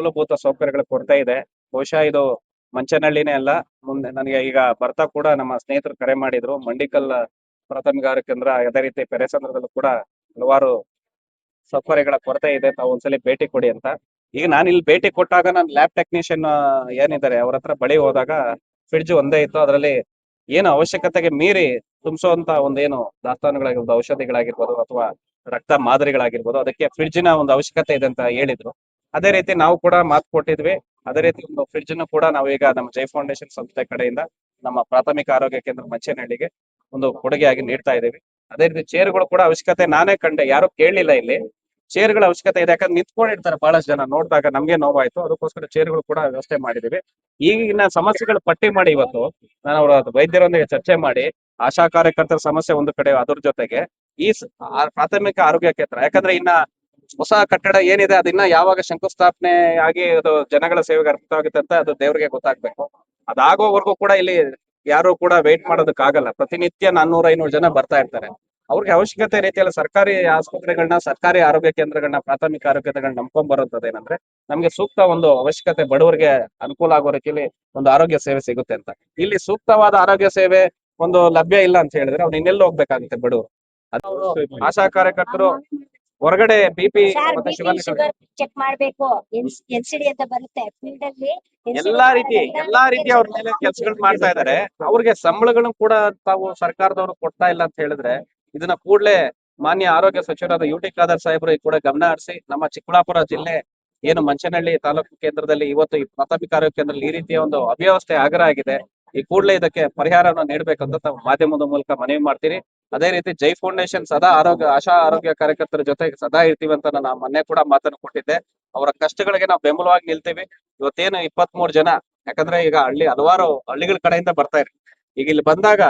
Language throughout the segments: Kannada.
ಮೂಲಭೂತ ಸೌಕರ್ಯಗಳ ಕೊರತೆ ಇದೆ. ಬಹುಶಃ ಇದು ಮಂಚನಹಳ್ಳಿನೇ ಅಲ್ಲ, ಮುಂದೆ ನನಗೆ ಈಗ ಬರ್ತಾ ಕೂಡ ನಮ್ಮ ಸ್ನೇಹಿತರು ಕರೆ ಮಾಡಿದ್ರು. ಮಂಡಿಕಲ್ ಪ್ರಾಥಮಿಕ ಆರೋಗ್ಯ ಕೇಂದ್ರ, ಅದೇ ರೀತಿ ಪೆರೇಸಂದ್ರದಲ್ಲೂ ಕೂಡ ಹಲವಾರು ಸೌಕರ್ಯಗಳ ಕೊರತೆ ಇದೆ, ತಾವು ಒಂದ್ಸಲಿ ಭೇಟಿ ಕೊಡಿ ಅಂತ. ಈಗ ನಾನು ಇಲ್ಲಿ ಭೇಟಿ ಕೊಟ್ಟಾಗ ನಾನು ಲ್ಯಾಬ್ ಟೆಕ್ನಿಷಿಯನ್ ಏನಿದ್ದಾರೆ ಅವ್ರ ಹತ್ರ ಬಳಿ ಹೋದಾಗ ಫ್ರಿಡ್ಜ್ ಒಂದೇ ಇತ್ತು. ಅದರಲ್ಲಿ ಏನು ಅವಶ್ಯಕತೆಗೆ ಮೀರಿ ತುಂಬಿಸುವಂತ ಒಂದೇನು ದಾಸ್ತಾನುಗಳಾಗಿರ್ಬೋದು, ಔಷಧಿಗಳಾಗಿರ್ಬೋದು ಅಥವಾ ರಕ್ತ ಮಾದರಿಗಳಾಗಿರ್ಬೋದು, ಅದಕ್ಕೆ ಫ್ರಿಡ್ಜಿನ ಒಂದು ಅವಶ್ಯಕತೆ ಇದೆ ಅಂತ ಹೇಳಿದ್ರು. ಅದೇ ರೀತಿ ನಾವು ಕೂಡ ಮಾತು ಕೊಟ್ಟಿದ್ವಿ. ಅದೇ ರೀತಿ ಒಂದು ಫ್ರಿಡ್ಜ್ ಕೂಡ ನಾವು ಈಗ ನಮ್ಮ ಜೈ ಫೌಂಡೇಶನ್ ಸಂಸ್ಥೆ ಕಡೆಯಿಂದ ನಮ್ಮ ಪ್ರಾಥಮಿಕ ಆರೋಗ್ಯ ಕೇಂದ್ರ ಮಂಚನಹಳ್ಳಿಗೆ ಒಂದು ಕೊಡುಗೆಯಾಗಿ ನೀಡ್ತಾ ಇದ್ದೀವಿ. ಅದೇ ರೀತಿ ಚೇರ್ಗಳು ಕೂಡ ಅವಶ್ಯಕತೆ ನಾನೇ ಕಂಡೆ, ಯಾರು ಕೇಳಲಿಲ್ಲ ಇಲ್ಲಿ. ಚೇರ್ಗಳ ಅವಶ್ಯಕತೆ ಇದೆ, ಯಾಕಂದ್ರೆ ನಿಂತ್ಕೊಂಡಿರ್ತಾರೆ ಬಹಳಷ್ಟು ಜನ, ನೋಡಿದಾಗ ನಮ್ಗೆ ನೋವಾಯ್ತು. ಅದಕ್ಕೋಸ್ಕರ ಚೇರ್ಗಳು ಕೂಡ ವ್ಯವಸ್ಥೆ ಮಾಡಿದೀವಿ. ಈಗಿನ ಸಮಸ್ಯೆಗಳು ಪಟ್ಟಿ ಮಾಡಿ ಇವತ್ತು ನಾನು ಅವರ ವೈದ್ಯರೊಂದಿಗೆ ಚರ್ಚೆ ಮಾಡಿ ಆಶಾ ಕಾರ್ಯಕರ್ತರ ಸಮಸ್ಯೆ ಒಂದು ಕಡೆ, ಅದ್ರ ಜೊತೆಗೆ ಈ ಪ್ರಾಥಮಿಕ ಆರೋಗ್ಯ ಕೇಂದ್ರ, ಯಾಕಂದ್ರೆ ಇನ್ನ ಹೊಸ ಕಟ್ಟಡ ಏನಿದೆ ಅದಿನ್ನ ಯಾವಾಗ ಶಂಕುಸ್ಥಾಪನೆ ಆಗಿ ಅದು ಜನಗಳ ಸೇವೆಗೆ ಅರ್ಪವಾಗುತ್ತೆ ಅಂತ ಅದು ದೇವರಿಗೆ ಗೊತ್ತಾಗ್ಬೇಕು. ಅದಾಗೋವರೆಗೂ ಕೂಡ ಇಲ್ಲಿ ಯಾರು ಕೂಡ ವೇಟ್ ಮಾಡೋದಕ್ಕಾಗಲ್ಲ. ಪ್ರತಿನಿತ್ಯ 400-500 ಜನ ಬರ್ತಾ ಇರ್ತಾರೆ. ಅವ್ರಿಗೆ ಅವಶ್ಯಕತೆ ರೀತಿಯಲ್ಲಿ ಸರ್ಕಾರಿ ಆಸ್ಪತ್ರೆಗಳನ್ನ, ಸರ್ಕಾರಿ ಆರೋಗ್ಯ ಕೇಂದ್ರಗಳನ್ನ, ಪ್ರಾಥಮಿಕ ಆರೋಗ್ಯ ಕೇಂದ್ರಗಳನ್ನ ನಂಬ್ಕೊಂಡ್ ಬರೋದೇನಂದ್ರೆ ನಮ್ಗೆ ಸೂಕ್ತ ಒಂದು ಅವಶ್ಯಕತೆ, ಬಡವರಿಗೆ ಅನುಕೂಲ ಆಗೋ ರೀತಿಯಲ್ಲಿ ಒಂದು ಆರೋಗ್ಯ ಸೇವೆ ಸಿಗುತ್ತೆ ಅಂತ. ಇಲ್ಲಿ ಸೂಕ್ತವಾದ ಆರೋಗ್ಯ ಸೇವೆ ಒಂದು ಲಭ್ಯ ಇಲ್ಲ ಅಂತ ಹೇಳಿದ್ರೆ ಅವ್ನು ಇನ್ನೆಲ್ಲ ಹೋಗ್ಬೇಕಾಗುತ್ತೆ ಬಡವರು. ಆಶಾ ಕಾರ್ಯಕರ್ತರು ಹೊರಗಡೆ ಬಿಪಿ ಮತ್ತೆ ಶುಗರ್ ಚೆಕ್ ಮಾಡ್ಬೇಕು, ಎನ್ಸಿಡಿ ಅಂತ ಬರುತ್ತೆ ಫೀಲ್ಡ್ ಅಲ್ಲಿ. ಎಲ್ಲಾ ರೀತಿ ಅವ್ರ ಮೇಲೆ ಕೆಲಸಗಳು ಮಾಡ್ತಾ ಇದಾರೆ. ಅವ್ರಿಗೆ ಸಂಬಳಗಳನ್ನು ಕೂಡ ತಾವು ಸರ್ಕಾರದವರು ಕೊಡ್ತಾ ಇಲ್ಲ ಅಂತ ಹೇಳಿದ್ರೆ ಇದನ್ನ ಕೂಡಲೇ ಮಾನ್ಯ ಆರೋಗ್ಯ ಸಚಿವರಾದ ಯು ಟಿ ಖಾದರ್ ಸಾಹೇಬರು ಕೂಡ ಗಮನ ಹರಿಸಿ ನಮ್ಮ ಚಿಕ್ಕಬಳ್ಳಾಪುರ ಜಿಲ್ಲೆ ಏನು ಮಂಚನಹಳ್ಳಿ ತಾಲೂಕು ಕೇಂದ್ರದಲ್ಲಿ ಇವತ್ತು ಈ ಪ್ರಾಥಮಿಕ ಆರೋಗ್ಯ ಕೇಂದ್ರದಲ್ಲಿ ಈ ರೀತಿಯ ಒಂದು ಅವ್ಯವಸ್ಥೆ ಆಗ್ರಹ ಆಗಿದೆ. ಈ ಕೂಡಲೇ ಇದಕ್ಕೆ ಪರಿಹಾರವನ್ನು ನೀಡಬೇಕಂತ ತಾವು ಮಾಧ್ಯಮದ ಮೂಲಕ ಮನವಿ ಮಾಡ್ತೀರಿ. ಅದೇ ರೀತಿ ಜೈ ಫೌಂಡೇಶನ್ ಸದಾ ಆಶಾ ಆರೋಗ್ಯ ಕಾರ್ಯಕರ್ತರ ಜೊತೆ ಸದಾ ಇರ್ತೀವಿ ಅಂತ ನಾನು ಮೊನ್ನೆ ಕೂಡ ಮಾತನ್ನು ಕೊಟ್ಟಿದ್ದೆ. ಅವರ ಕಷ್ಟಗಳಿಗೆ ನಾವು ಬೆಂಬಲವಾಗಿ ನಿಲ್ತೀವಿ. ಇವತ್ತೇನು 23 ಜನ, ಯಾಕಂದ್ರೆ ಈಗ ಹಲವಾರು ಹಳ್ಳಿಗಳ ಕಡೆಯಿಂದ ಬರ್ತಾ ಇರಿ. ಈಗ ಇಲ್ಲಿ ಬಂದಾಗ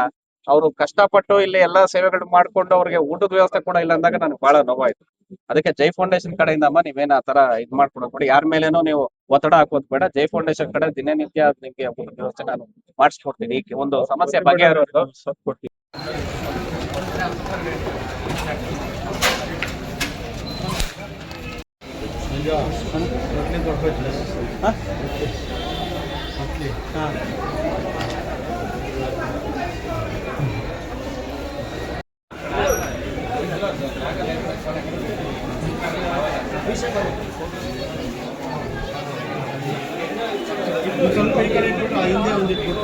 ಅವರು ಕಷ್ಟಪಟ್ಟು ಇಲ್ಲಿ ಎಲ್ಲಾ ಸೇವೆಗಳು ಮಾಡ್ಕೊಂಡು ಅವ್ರಿಗೆ ಊಟದ ವ್ಯವಸ್ಥೆ ಕೂಡ ಇಲ್ಲ ಅಂದಾಗ ನನಗೆ ಬಹಳ ನೋವಾಯ್ತು. ಅದಕ್ಕೆ ಜೈ ಫೌಂಡೇಶನ್ ಕಡೆಯಿಂದ ನೀವೇನ ಆ ತರ ಇದ್ ಮಾಡ್ಕೊಡೋದು, ಯಾರ ಮೇಲೇನೋ ನೀವು ಒತ್ತಡ ಹಾಕೋದ್ ಬೇಡ. ಜೈ ಫೌಂಡೇಶನ್ ಕಡೆ ದಿನನಿತ್ಯ ನಿಮ್ಗೆ ಊಟದ ವ್ಯವಸ್ಥೆ ನಾನು ಮಾಡಿಸ್ಕೊಡ್ತೀನಿ. ಈ ಒಂದು ಸಮಸ್ಯೆ ಬಗೆಹರೋದು ಕೊಡ್ತೀನಿ. ಸ್ವಲ್ಪ ಈ ಕಡೆ ಇಟ್ಬಿಟ್ಟು ಹಿಂದೆ ಒಂದು ಇಟ್ಬಿಟ್ಟು